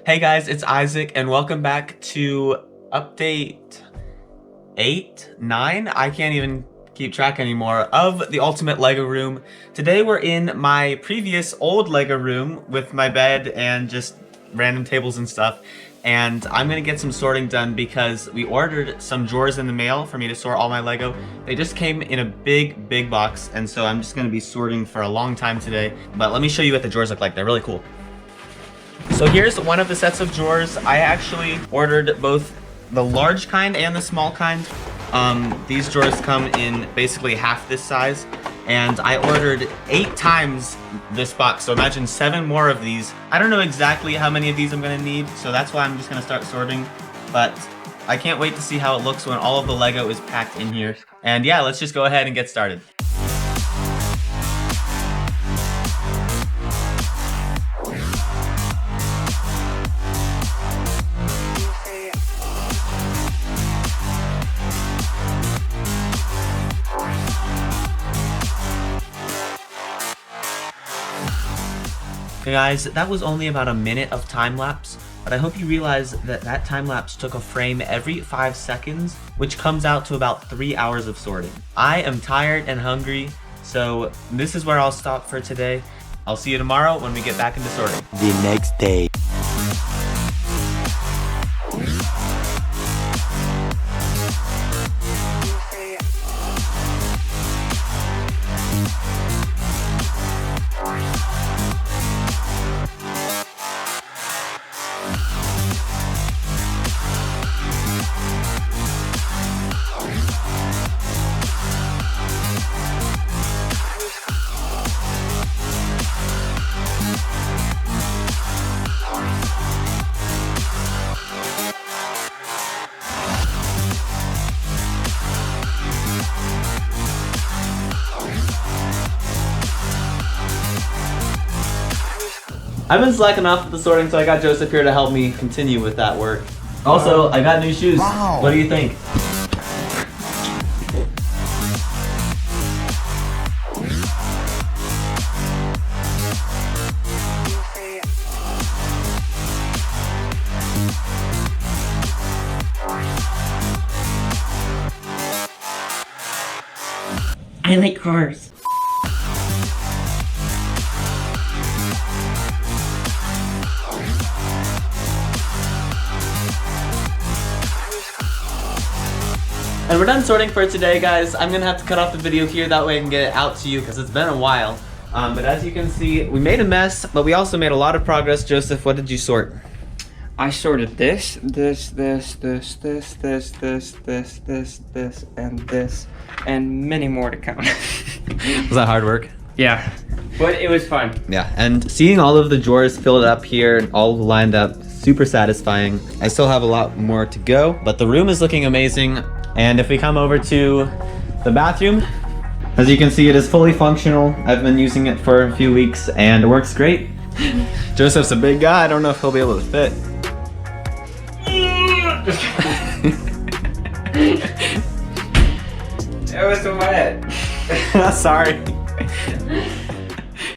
Hey guys, it's Isaac and welcome back to update 8, 9? I can't even keep track anymore of the Ultimate Lego Room. Today we're in my previous old Lego room with my bed and just random tables and stuff. And I'm gonna get some sorting done because we ordered some drawers in the mail for me to store all my Lego. They just came in a big box, and so I'm just gonna be sorting for a long time today. But let me show you what the drawers look like. They're really cool. So here's one of the sets of drawers. I actually ordered both the large kind and the small kind. These drawers come in basically half this size, and I ordered 8 times this box, so imagine 7 more of these. I don't know exactly how many of these I'm gonna need, so that's why I'm just gonna start sorting, but I can't wait to see how it looks when all of the Lego is packed in here. And yeah, let's just go ahead and get started. Okay guys, that was only about a minute of time lapse, but I hope you realize that that time lapse took a frame every 5 seconds, which comes out to about 3 hours of sorting. I am tired and hungry, so this is where I'll stop for today. I'll see you tomorrow when we get back into sorting. The next day. I've been slacking off with the sorting, so I got Joseph here to help me continue with that work. Also, I got new shoes. Wow. What do you think? I like cars. And we're done sorting for today, guys. I'm gonna have to cut off the video here, that way I can get it out to you because it's been a while. But as you can see, we made a mess, but we also made a lot of progress. Joseph, what did you sort? I sorted this, and this, and many more to come. Was that hard work? Yeah, but it was fun. Yeah, and seeing all of the drawers filled up here and all lined up, super satisfying. I still have a lot more to go, but the room is looking amazing. And if we come over to the bathroom, as you can see, it is fully functional. I've been using it for a few weeks and it works great. Joseph's a big guy. I don't know if he'll be able to fit. It was wet. Sorry.